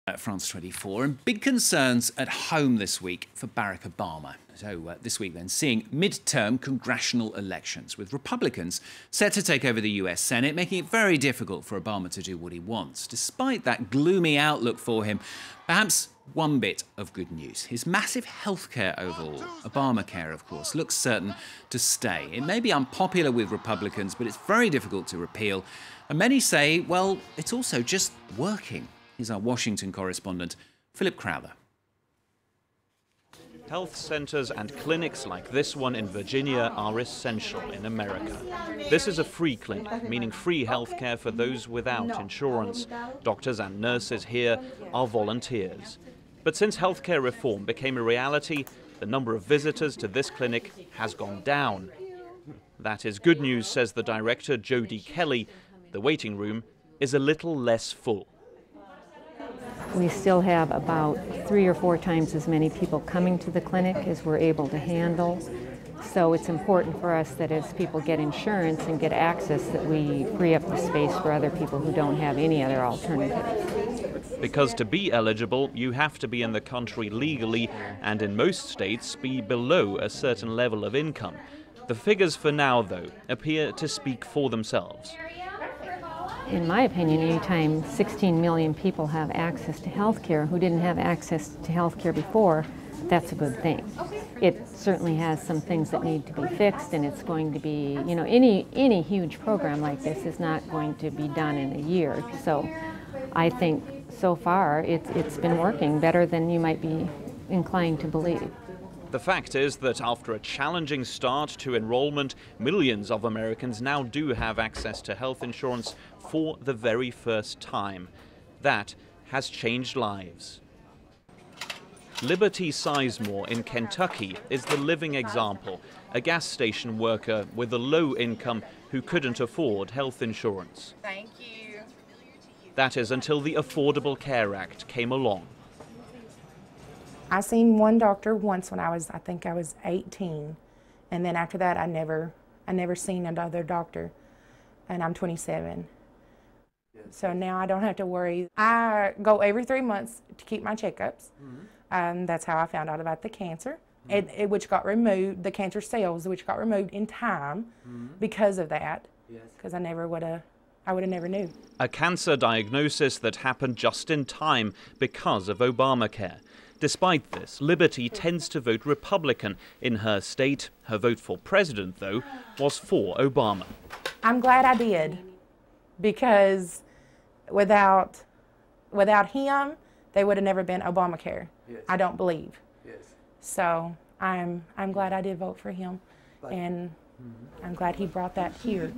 At France 24, and big concerns at home this week for Barack Obama. So this week then, seeing midterm congressional elections, with Republicans set to take over the US Senate, making it very difficult for Obama to do what he wants. Despite that gloomy outlook for him, perhaps one bit of good news. His massive healthcare overhaul, Obamacare of course, looks certain to stay. It may be unpopular with Republicans, but it's very difficult to repeal. And many say, well, it's also just working. Here's our Washington correspondent, Philip Crowther. Health centers and clinics like this one in Virginia are essential in America. This is a free clinic, meaning free healthcare for those without insurance. Doctors and nurses here are volunteers. But since healthcare reform became a reality, the number of visitors to this clinic has gone down. That is good news, says the director, Jody Kelly. The waiting room is a little less full. We still have about 3 or 4 times as many people coming to the clinic as we're able to handle. So it's important for us that as people get insurance and get access, that we free up the space for other people who don't have any other alternatives. Because to be eligible, you have to be in the country legally and in most states be below a certain level of income. The figures for now, though, appear to speak for themselves. In my opinion, anytime 16 million people have access to health care who didn't have access to health care before, that's a good thing. It certainly has some things that need to be fixed, and it's going to be, you know, any huge program like this is not going to be done in a year. So I think so far it's been working better than you might be inclined to believe. The fact is that after a challenging start to enrollment, millions of Americans now do have access to health insurance for the very first time. That has changed lives. Liberty Sizemore in Kentucky is the living example, a gas station worker with a low income who couldn't afford health insurance. Thank you. That is until the Affordable Care Act came along. I seen one doctor once when I think I was 18, and then after that I never seen another doctor, and I'm 27. So now I don't have to worry. I go every 3 months to keep my checkups. That's how I found out about the cancer, which got removed, the cancer cells, which got removed in time because of that, because I would have never knew. A cancer diagnosis that happened just in time because of Obamacare. Despite this, Liberty tends to vote Republican in her state. Her vote for president, though, was for Obama. I'm glad I did, because without him, they would have never been Obamacare. I don't believe. So I'm glad I did vote for him, and I'm glad he brought that here.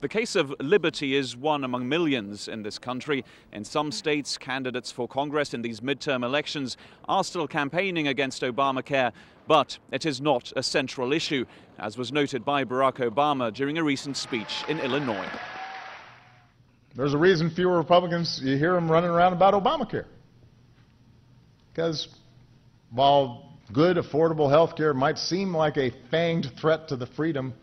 The case of Liberty is one among millions in this country. In some states, candidates for Congress in these midterm elections are still campaigning against Obamacare, but it is not a central issue, as was noted by Barack Obama during a recent speech in Illinois. There's a reason fewer Republicans, you hear them running around about Obamacare. Because while good, affordable health care might seem like a fanged threat to the freedom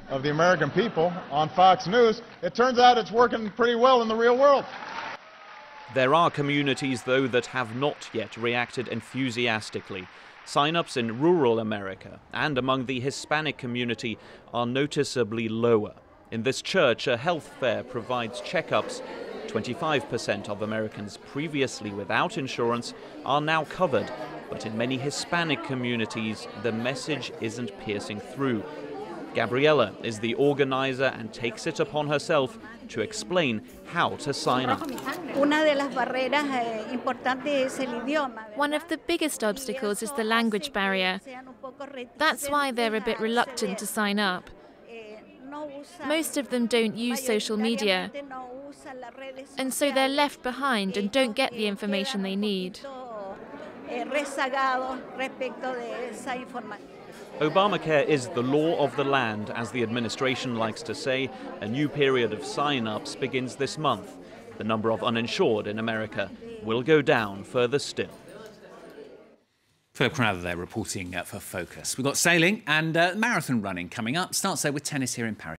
of the American people on Fox News, it turns out it's working pretty well in the real world. There are communities, though, that have not yet reacted enthusiastically. Sign-ups in rural America and among the Hispanic community are noticeably lower. In this church, a health fair provides checkups. 25% of Americans previously without insurance are now covered. But in many Hispanic communities, the message isn't piercing through. Gabriella is the organizer and takes it upon herself to explain how to sign up. One of the biggest obstacles is the language barrier. That's why they're a bit reluctant to sign up. Most of them don't use social media, and so they're left behind and don't get the information they need. Obamacare is the law of the land, as the administration likes to say. A new period of sign-ups begins this month. The number of uninsured in America will go down further still. Philip Crowther there reporting for Focus. We've got sailing and marathon running coming up. Starts there with tennis here in Paris.